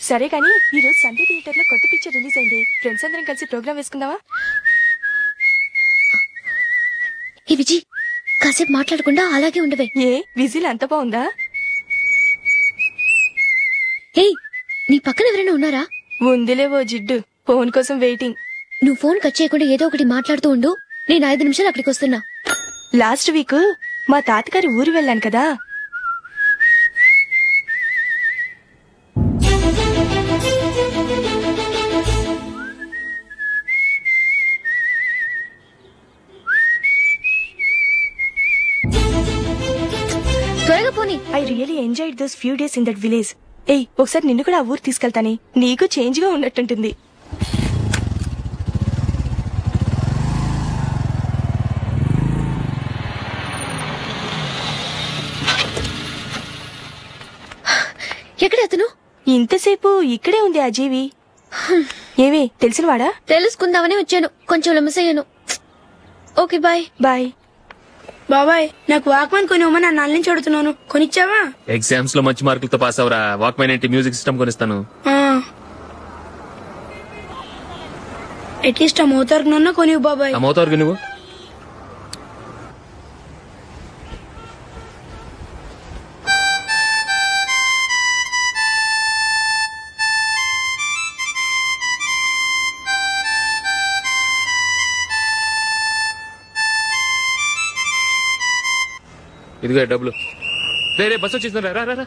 సరే కానీ ఈ రోజు సండే థియేటర్ లో కొత్త పిక్చర్ రిలీజ్ అయింది. ఫ్రెండ్స్ అందరం కలిసి ప్రోగ్రామ్ వేసుకుందామా? ఏ విజి, కాసేపు మాట్లాడకుండా అలాగే ఉండవే. ఏ విజిల్ అంత బాగుందా? ఏ నీ పక్కన ఎవరైనా ఉన్నారా? ఉందిలేవో జిడ్డు, ఫోన్ కోసం వెయిటింగ్. నువ్వు ఫోన్ కట్ చేయకుండా ఏదో ఒకటి మాట్లాడుతూ ఉండు. నేను 5 నిమిషాలు అక్కడికి వస్తున్నా. లాస్ట్ వీక్ మా తాతగారి ఊరు వెళ్ళాను కదా. త్వరగా పోనీ. I really enjoyed those few days in that village. ఏయ్, ఒకసారి నిన్ను కూడా ఆ ఊరు తీసుకెళ్తానే, నీకు చేంజ్ గా ఉన్నట్టుంటుంది. ఎక్కడ అతను? ఇంతసేపు ఇక్కడే ఉంది ఆ జీవి. ఏవే తెలిసినవాడా? తెలుసుకుందామని వచ్చాను, కొంచెం లెమసయ్యాను. Okay bye. బాయ్. బాబాయ్, నాకు వాక్మెన్ కొనివ్వమని నా నుంచి అడుగుతున్నాను, కొనిచ్చావా? ఎగ్జామ్స్ లో మంచి మార్కులతో పాస్ అవరా. వాక్మెన్ ఏంటి, మ్యూజిక్ సిస్టమ్ కొనిస్తాను. అట్లీస్ట్ ఆ మోతార్కు కొనివ్వు బాబాయ్. ఆ మోతార్కు నువ్వు ఇదిగో డబ్బులు. రే బస్సు వచ్చేసిందా, రా రా రా.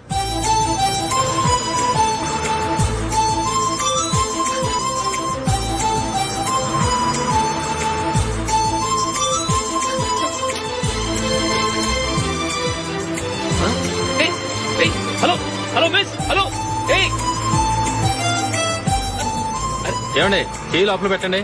Hello hello miss, hello. ఏమండి, చేయి లోపల పెట్టండి.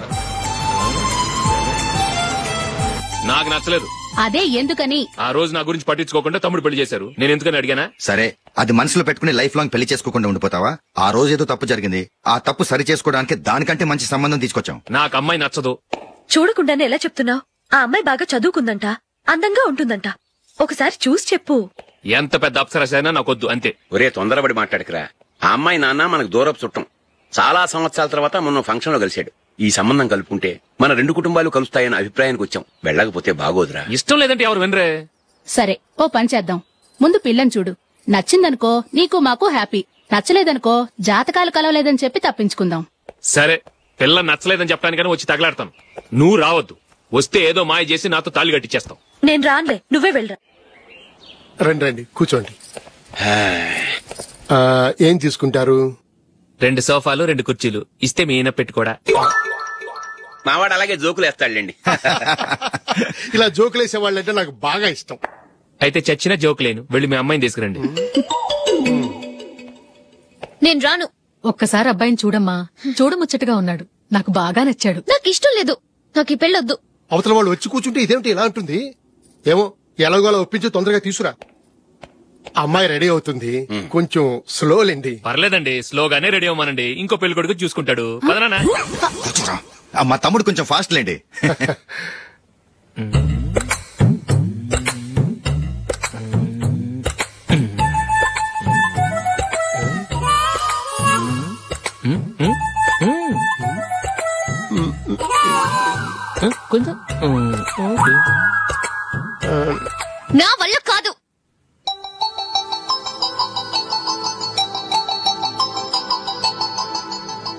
నాకు నచ్చలేదు. అదే ఎందుకని? ఆ రోజు నా గురించి పట్టించుకోకుండా తమ్ముడు పెళ్లి చేశారు. నేను ఎందుకని అడిగానా? సరే, అది మనసులో పెట్టుకుని లైఫ్ లాంగ్ పెళ్లి చేసుకోకుండా ఉండిపోతావా? ఆ రోజు ఏదో తప్పు జరిగింది, ఆ తప్పు సరి చేసుకోవడానికి దానికంటే మంచి సంబంధం తీసుకొచ్చాం. నాకు అమ్మాయి నచ్చదు. చూడకుండానే ఎలా చెప్తున్నావు? ఆ అమ్మాయి బాగా చదువుకుందంట, అందంగా ఉంటుందంట. ఒకసారి చూసి చెప్పు. ఎంత పెద్ద అప్సరసైనా నాకొద్దు, అంతే. ఒరే తొందరపడి మాట్లాడకురా. ఆ అమ్మాయి నాన్న మనకు దూరపు చుట్టం. చాలా సంవత్సరాల తర్వాత మొన్న ఫంక్షన్ లో కలిశాడు. ఈ సంబంధం కలుపుకుంటే మన 2 కుటుంబాలు కలుస్తాయన్న అభిప్రాయానికి వచ్చాం. వెళ్ళకపోతే బాగోదురా. ఇష్టం లేదంటే ఎవరు వినరే. సరే, ఓ పని చేద్దాం. ముందు పిల్లని చూడు. నచ్చిందనుకో నీకు మాకు హ్యాపీ, నచ్చలేదనుకో జాతకాలు కలవలేదని చెప్పి తప్పించుకుందాం. సరే, పిల్ల నచ్చలేదని చెప్పడానికని వచ్చి తగలాడతాను. నువ్వు రావద్దు. వస్తే ఏదో మాయ చేసి నాతో తాళి కట్టించేస్తాం. నేను రానులే, నువ్వే వెళ్ళరా. రండి రండి, కూర్చోండి. ఏం తీసుకుంటారు? 2 సోఫాలు 2 కుర్చీలు ఇస్తే మీ ఈయన పెట్టుకోడా. మావాడు అలాగే జోకులు వేస్తాడులేండి. ఇలా జోకులేసే వాళ్ళంటే నాకు బాగా ఇష్టం. అయితే చచ్చిన జోక్ లేను. వెళ్ళి మీ అమ్మాయిని తీసుకురండి. నేను రాను. ఒక్కసారి అబ్బాయిని చూడమ్మా, చూడముచ్చటగా ఉన్నాడు. నాకు బాగా నచ్చాడు. నాకు ఇష్టం లేదు. నాకు ఈ పెళ్ళొద్దు. అవతల వాళ్ళు వచ్చి కూర్చుంటే ఇదేమిటి ఇలా ఉంటుంది? ఏమో, ఎలాగోలా ఒప్పించి తొందరగా తీసుకురా. అమ్మాయి రెడీ అవుతుంది, కొంచెం స్లో లేండి. పర్లేదండి, స్లోగానే రెడీ అవ్వమనండి. ఇంకో పెళ్లి కొడుకు చూసుకుంటాడు. పదనా. మా తమ్ముడు కొంచెం ఫాస్ట్ లేండి. కొంచెం నా వల్ల కాదు.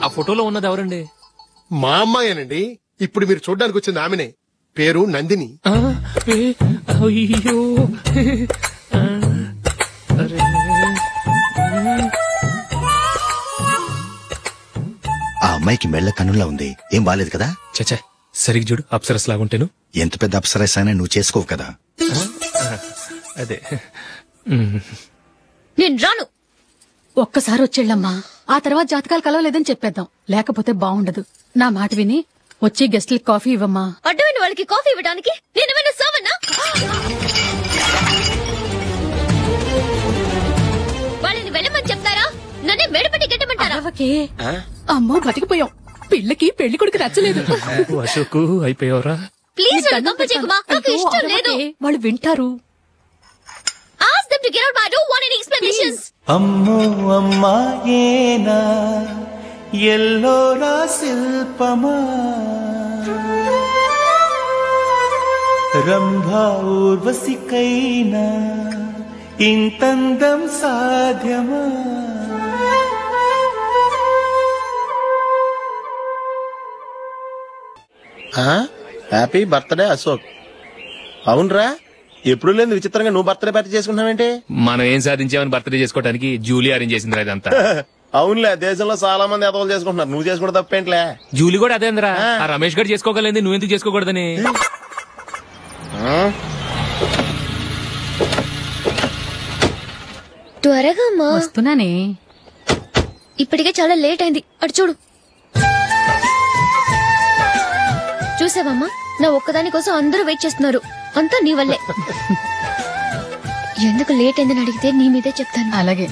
ఆ ఫోటోలో ఉన్నది ఎవరండి? మా అమ్మాయేనండి. ఇప్పుడు మీరు చూడ్డానికి వచ్చింది ఆమెనే. పేరు నందిని. అయ్యో, ఆ అమ్మాయికి మెళ్ళ కన్నులా ఉంది. ఏం బాలేదు కదా? చచ్చా, సరిగ్గా చూడు. అప్సరస్ లాగుంటేను. ఎంత పెద్ద అప్సరస్ అయినా నువ్వు చేసుకోవు కదా. అదే. నేను రాను. ఒక్కసారి వచ్చేళ్ళమ్మా, ఆ తర్వాత జాతకాలు కలవలేదని చెప్పేద్దాం. లేకపోతే బాగుండదు. నా మాట విని వచ్చి గెస్ట్లకి కాఫీ ఇవ్వమ్మా. అడ్డమైన వాళ్ళకి కాఫీ ఇవ్వడానికి నేనేమైనా సావన్నా? వాళ్ళని వెళ్ళమని చెప్తారా? నన్నే మెడపట్టి గెట్టమంటారా? అమ్మో, బతికిపోయాం. పిల్లకి పెళ్లి కొడుకు నచ్చలేదు. అశోకు అయిపోయావరా? ప్లీజ్ నాకు ఇష్టం లేదు. వాళ్ళు వింటారు. Ask them to get out. I don't want any explanation. Congratulations. అమ్మో అమ్మాయేనా ఎల్లోరా శిల్పమా రంభా ఊర్వశికైనా ఇంతందం సాధ్యమా. Happy birthday Ashok. అవునరా, ఎప్పుడు లేదు విచిత్రంగా నువ్వు బర్త్డే పార్టీ చేసుకుంటున్నావేంటి? మనం ఏం సాధించామని బర్త్డే చేసుకోవడానికి జూలీ అరేంజ్ చేసిందిరా ఇదంతా. అవునులే, దేశంలో చాలా మంది ఎదవలు చేసుకుంటున్నారు, నువ్వు చేసుకోవడం తప్పేంట్లే. జూలీ కూడా అదే అందరా. ఆ రమేష్ గారు చేసుకోగలేదు, నువ్వెందుకు చేసుకోకూడదని. త్వరగా అమ్మా. వస్తున్నానే. ఇప్పటికే చాలా లేట్ అయింది. అటు చూడు. చూసావమ్మా, నా ఒక్కదాని కోసం అందరూ వెయిట్ చేస్తున్నారు. అంతా నీ వల్లే. ఎందుకు లేట్ అయిందని అడిగితే నీ మీదే చెప్తాను. అలాగే.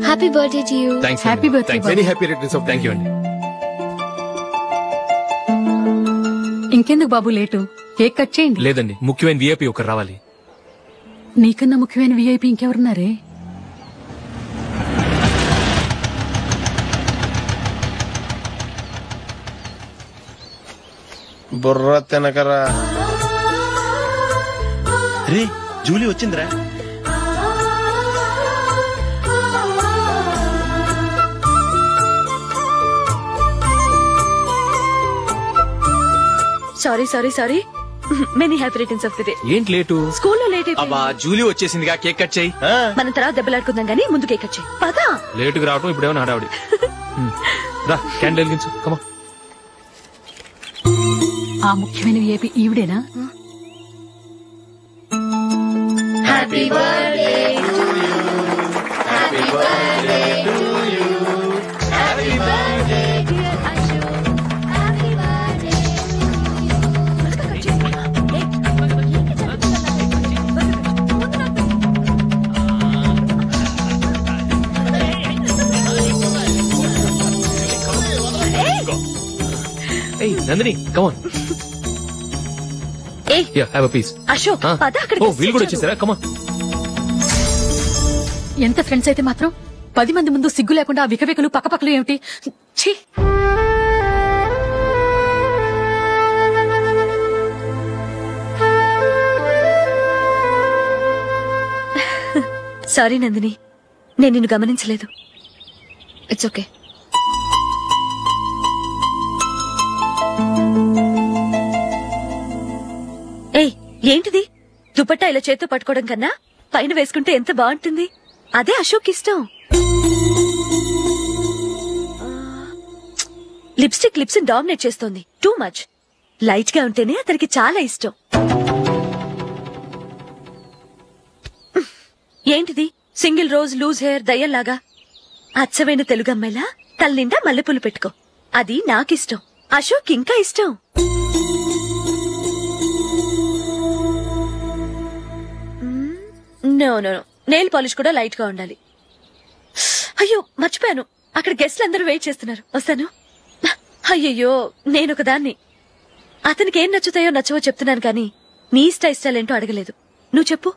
Happy birthday to you. Happy birthday. Very happy returns of. Thank you అండి. ఇంకెందుకు బాబు లేటు, కేక్ కట్ చేయండి. లేదండి, ముఖ్యమైన విఐపి ఒకరు రావాలి. నీకన్నా ముఖ్యమైన విఐపి ఇంకెవరున్నారే? బుర్ర తినకరా. రే, జూలీ వచ్చిందిరా. Sorry many happy returns of the day. ఏంటి లేటు? స్కూల్లో లేట్ అబ్బా, జూలీ వచ్చేసిందిగా, కేక్ కట్ చేయి. మనం తర్వాత దెబ్బలాడుకుందాం గానీ ముందు కేక్ కట్ చేయి. పదా. లేటుగా రావటం ఇప్పుడేమో హడావిడి. రా, క్యాండిల్ వెలిగించు. కమా. ఆ ముఖ్యమైన విఐపి ఈవిడేనా? Happy birthday to you. Happy birthday to you. Happy birthday dear Ashok. Happy birthday. Hey, Nandini, come on. Hey, here, have a piece. Ashok, పద అక్కడికి. ఓ, వీళ్ళు కూడా వచ్చేసారా? కమా. ఎంత ఫ్రెండ్స్ అయితే మాత్రం 10 మంది ముందు సిగ్గు లేకుండా వికవికలు పక్కపక్కలు ఏమిటి? ఛీ. సారీ నందిని, నేను నిన్ను గమనించలేదు. It's okay. ఏయ్, ఏంటిది? దుపట్టా ఇలా చేత్తో పట్టుకోవడం కన్నా పైన వేసుకుంటే ఎంత బాగుంటుంది. అదే అశోక్ ఇష్టం. లిప్స్టిక్ లిప్స్ డామినేట్ చేస్తోంది. Too much. లైట్ గా ఉంటేనే అతనికి చాలా ఇష్టం. ఏంటిది? సింగిల్ రోజ్ లూజ్ హెయిర్ దయ్యంలాగా. అచ్చమైన తెలుగు అమ్మాయిలా తల్లిండా మల్లెపూలు పెట్టుకో. అది నాకిష్టం. అశోక్ ఇంకా ఇష్టం. No no no, nail polish కూడా లైట్ గా ఉండాలి. అయ్యో, మర్చిపోయాను. అక్కడ గెస్ట్లు అందరూ వెయిట్ చేస్తున్నారు. వస్తాను. అయ్యయ్యో, నేనొక దాన్ని. అతనికి ఏం నచ్చుతాయో నచ్చవో చెప్తున్నాను కానీ నీ ఇష్టాలేంటో అడగలేదు. నువ్వు చెప్పు.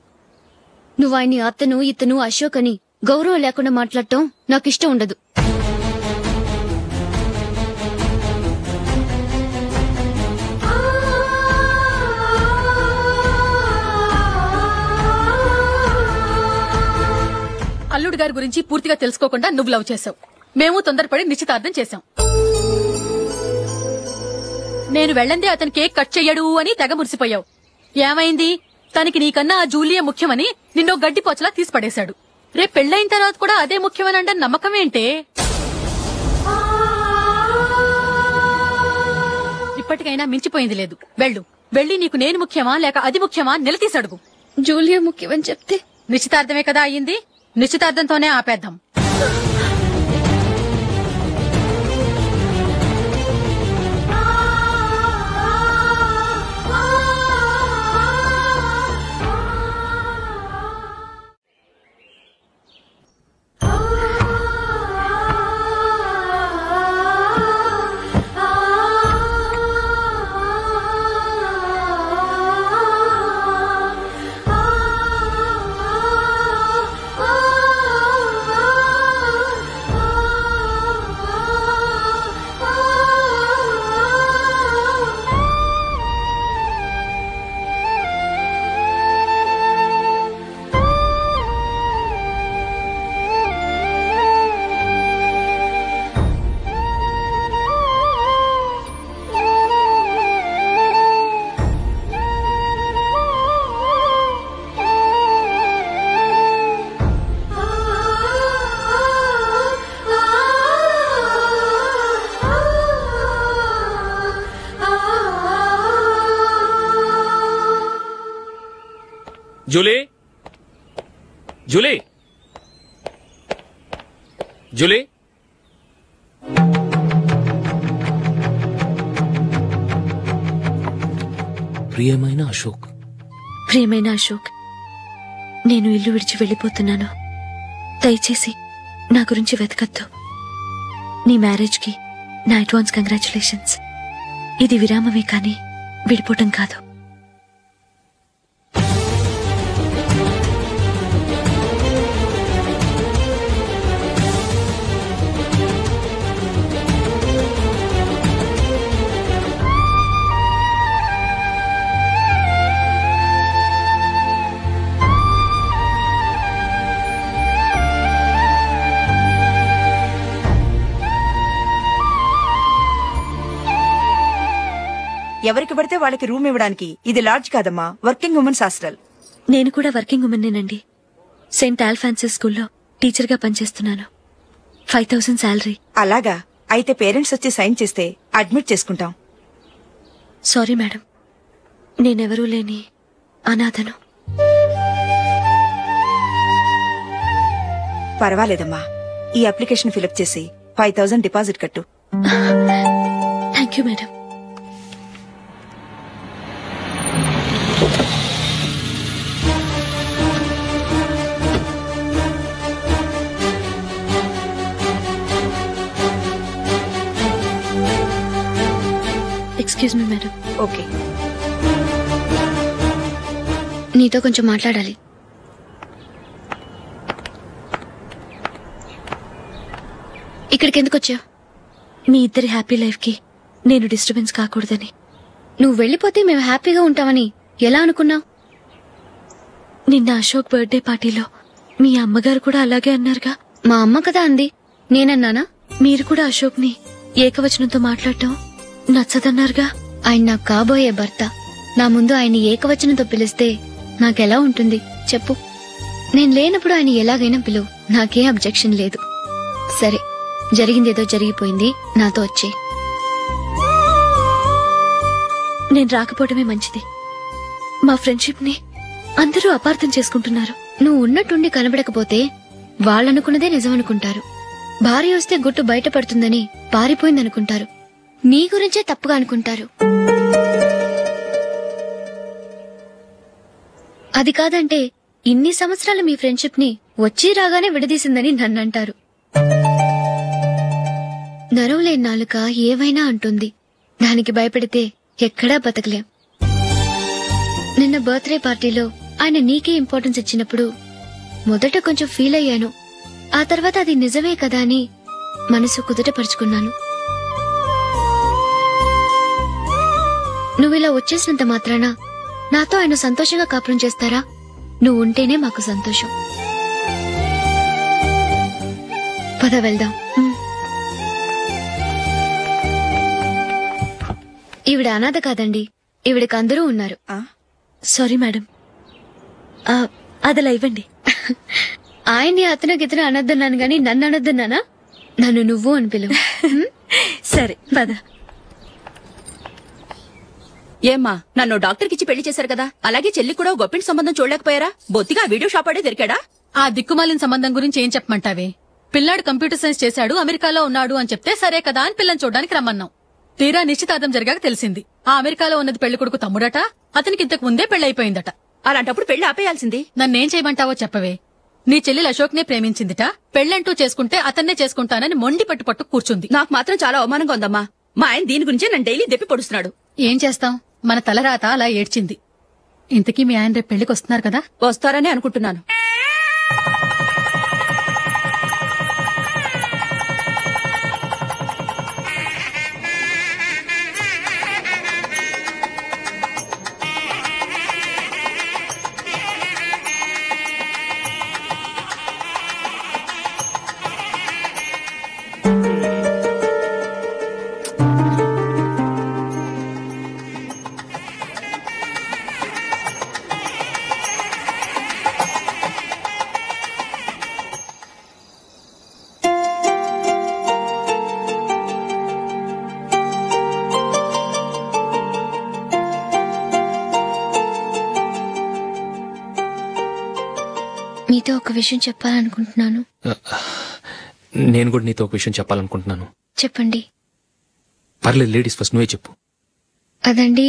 నువ్వు ఆయన్ని అతను ఇతను అశోక్ అని గౌరవం లేకుండా మాట్లాడటం నాకు ఇష్టం ఉండదు. అల్లుడు గారి గురించి పూర్తిగా తెలుసుకోకుండా నువ్వు లవ్ చేసావు. మేము తొందరపడి నిశ్చితార్థం చేశాం. నేను వెళ్ళందే అతను కేక్ కట్ చెయ్యడు అని తెగ మురిసిపోయావు. ఏమైంది? తనకి నీకన్నా ఆ జూలియే ముఖ్యమని నిన్నో గడ్డి పోచలా తీసి పడేశాడు. రేపు పెళ్లైన తర్వాత కూడా అదే ముఖ్యమని అంటే నమ్మకం ఏంటే? ఇప్పటికైనా మించిపోయింది లేదు. వెళ్ళి నీకు నేను ముఖ్యమా లేక అది ముఖ్యమా నిలదీసి అడుగు. జూలియా ముఖ్యమని చెప్తే నిశ్చితార్థమే కదా అయ్యింది. నిశ్చితార్థంతోనే ఆపేద్దాం. జూలీ జూలీ జూలీ ప్రియమైన అశోక్, ప్రియమైన అశోక్, నేను ఇల్లు విడిచి వెళ్ళిపోతున్నాను. దయచేసి నా గురించి వెతకద్దు. నీ మ్యారేజ్కి నా అడ్వాన్స్ కంగ్రాచులేషన్స్. ఇది విరామమే కానీ విడిపోవటం కాదు. ఎవరికి పడితే వాళ్ళకి రూమ్ ఇవ్వడానికి ఇది లాడ్జ్ కాదమ్మా, వర్కింగ్ ఉమెన్స్ హాస్టల్. నేను కూడా వర్కింగ్ ఉమెన్నేనండి. సెయింట్ ఆల్ఫాన్సెస్ స్కూల్లో టీచర్గా పనిచేస్తున్నాను. 5000 శాలరీ. అలాగా? అయితే పేరెంట్స్ వచ్చి సైన్ చేస్తే అడ్మిట్ చేసుకుంటాం. సారీ మేడం, నేనెవరూ లేని అనాథను. పర్వాలేదమ్మా, ఈ అప్లికేషన్ ఫిలప్ చేసి 5000 డిపాజిట్ కట్టు. Thank you madam. Excuse me madam. Okay. నీతో కొంచెం మాట్లాడాలి. ఇక్కడికి ఎందుకు వచ్చావు? మీ ఇద్దరి హ్యాపీ లైఫ్ కి నేను డిస్టర్బెన్స్ కాకూడదని. నువ్వు వెళ్ళిపోతే మేము హ్యాపీగా ఉంటామని ఎలా అనుకున్నావు? నిన్న అశోక్ బర్త్డే పార్టీలో మీ అమ్మగారు కూడా అలాగే అన్నారుగా. మా అమ్మ కదా అంది, నేనన్నానా? మీరు కూడా అశోక్ ని ఏకవచనంతో మాట్లాడటం నచ్చదన్నారుగా. ఆయన నాకు కాబోయే భర్త. నా ముందు ఆయన ఏకవచనంతో పిలిస్తే నాకెలా ఉంటుంది చెప్పు? నేను లేనప్పుడు ఆయన ఎలాగైనా పిలువు, నాకే అబ్జెక్షన్ లేదు. సరే, జరిగిందేదో జరిగిపోయింది, నాతో వచ్చే. నేను రాకపోవడమే మంచిది. మా ఫ్రెండ్షిప్ ని అందరూ అపార్థం చేసుకుంటున్నారు. నువ్వు ఉన్నట్టుండి కనబడకపోతే వాళ్ళనుకున్నదే నిజమనుకుంటారు. భార్య వస్తే గుట్టు బయటపడుతుందని పారిపోయిందనుకుంటారు. నీ గురించే తప్పుగా అనుకుంటారు. అది కాదంటే ఇన్ని సంవత్సరాలు మీ ఫ్రెండ్షిప్ ని వచ్చి రాగానే విడదీసిందని నన్నంటారు. నరవలేని నాలుక ఏవైనా అంటుంది. దానికి భయపడితే ఎక్కడా బతకలేం. నిన్న బర్త్డే పార్టీలో ఆయన నీకే ఇంపార్టెన్స్ ఇచ్చినప్పుడు మొదట కొంచెం ఫీల్ అయ్యాను. ఆ తర్వాత అది నిజమే కదా అని మనసు కుదుటపరుచుకున్నాను. నువ్విలా వచ్చేసినంత మాత్రాన నాతో ఆయన సంతోషంగా కాపురం చేస్తారా? నువ్వు ఉంటేనే మాకు సంతోషం. పద వెళ్దాం. ఈవిడ అనాథ కాదండి, ఈవిడకి అందరూ ఉన్నారు. సారీ మేడం, అదలా ఇవ్వండి. ఆయన్ని అతను గితను అనొద్దన్నాను గాని నన్ను అనొద్దన్నానా? నన్ను నువ్వు అని పిలువు. సరే పద. ఏమ్మా, నన్ను డాక్టర్ కిచ్చి పెళ్లి చేశారు కదా, అలాగే చెల్లి కూడా గొప్పింటి సంబంధం చూడలేకపోయారా? బొత్తిగా వీడియో షాప్ ఆడే దొరికాడా? ఆ దిక్కుమాలిన సంబంధం గురించి ఏం చెప్పమంటావే? పిల్లాడు కంప్యూటర్ సైన్స్ చేశాడు, అమెరికాలో ఉన్నాడు అని చెప్తే సరే కదా అని పిల్లని చూడడానికి రమ్మన్నాం. తీరా నిశ్చితార్థం జరిగాక తెలిసింది ఆ అమెరికాలో ఉన్నది పెళ్లి కొడుకు తమ్ముడట, అతనికి ఇంతకు ముందే పెళ్లయిపోయిందట. అలాంటప్పుడు పెళ్లి ఆపేయాల్సింది. నన్నేం చేయమంటావో చెప్పవే? నీ చెల్లెలు అశోక్ నే ప్రేమించిందిట, పెళ్లంటూ చేసుకుంటే అతన్నే చేసుకుంటానని మొండి పట్టు కూర్చుంది. నాకు మాత్రం చాలా అవమానంగా ఉందమ్మా. మా ఆయన దీని గురించే నన్ను డైలీ దెప్పి పొడుస్తున్నాడు. ఏం చేస్తాం, మన తలరాత అలా ఏడ్చింది. ఇంతకీ మీ ఆయన రేపు పెళ్లికి వస్తున్నారు కదా? వస్తారని అనుకుంటున్నాను. మీతో ఒక విషయం చెప్పాలనుకుంటున్నాను. నేను కూడా నీతో ఒక విషయం చెప్పాలనుకుంటున్నాను. చెప్పండి. పర్లేదు, లేడీస్ ఫస్ట్, నువ్వే చెప్పు. అదండి,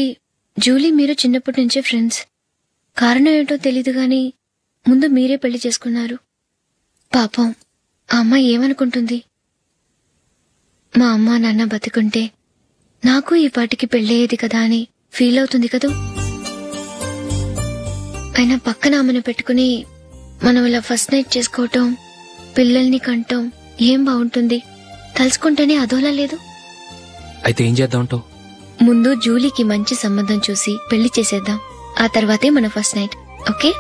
జూలీ మీరు చిన్నప్పటి నుంచే ఫ్రెండ్స్. కారణం ఏంటో తెలీదు గాని ముందు మీరే పెళ్లి చేసుకున్నారు. పాపం ఆ అమ్మాయి ఏమనుకుంటుంది? మా అమ్మ నాన్న బతుకుంటే నాకు ఈ పాటికి పెళ్ళయ్యేది కదా అని ఫీల్ అవుతుంది కదూ. అయినా పక్కన ఆమెను పెట్టుకుని మనం ఇలా ఫస్ట్ నైట్ చేసుకోవటం, పిల్లల్ని కంటం ఏం బాగుంటుంది? తలుచుకుంటేనే అదోలా లేదు. అయితే ఏం చేద్దామంటావు? ముందు జూలీకి మంచి సంబంధం చూసి పెళ్లి చేసేద్దాం. ఆ తర్వాతే మన ఫస్ట్ నైట్. ఓకే?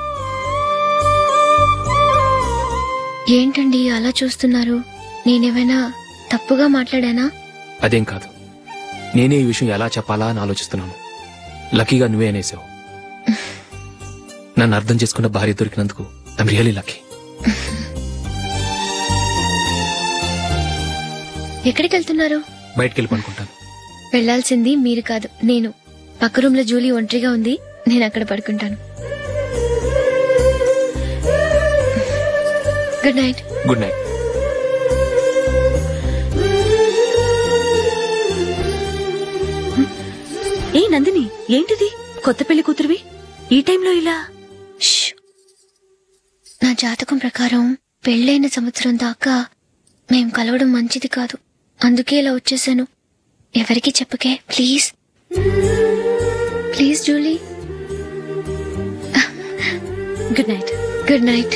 ఏంటండి అలా చూస్తున్నారు? నేనేమైనా తప్పుగా మాట్లాడానా? అదేం కాదు, నేనే ఈ విషయం ఎలా చెప్పాలా అని ఆలోచిస్తున్నాను. లక్కీగా నువ్వే అనేసావు. నన్ను అర్థం చేసుకున్న భార్య దొరికినందుకు ఐమ్ రియలీ లక్కీ. ఎక్కడికి వెళ్తున్నారు? బయటికి వెళ్ళి పడుకుంటాను. వెళ్లాల్సింది మీరు కాదు, నేను. పక్క రూమ్ లో జూలీ ఒంటరిగా ఉంది, నేను అక్కడ పడుకుంటాను. Good night. Good night. ఏ నందిని, ఏంటిది? కొత్త పెళ్లి కూతురువి ఈ టైంలో ఇలా? నా జాతకం ప్రకారం పెళ్ళైన సంవత్సరం దాకా మేం కలవడం మంచిది కాదు. అందుకే ఇలా వచ్చేసాను. ఎవరికి చెప్పకే please. Please Julie. Good night. Good night.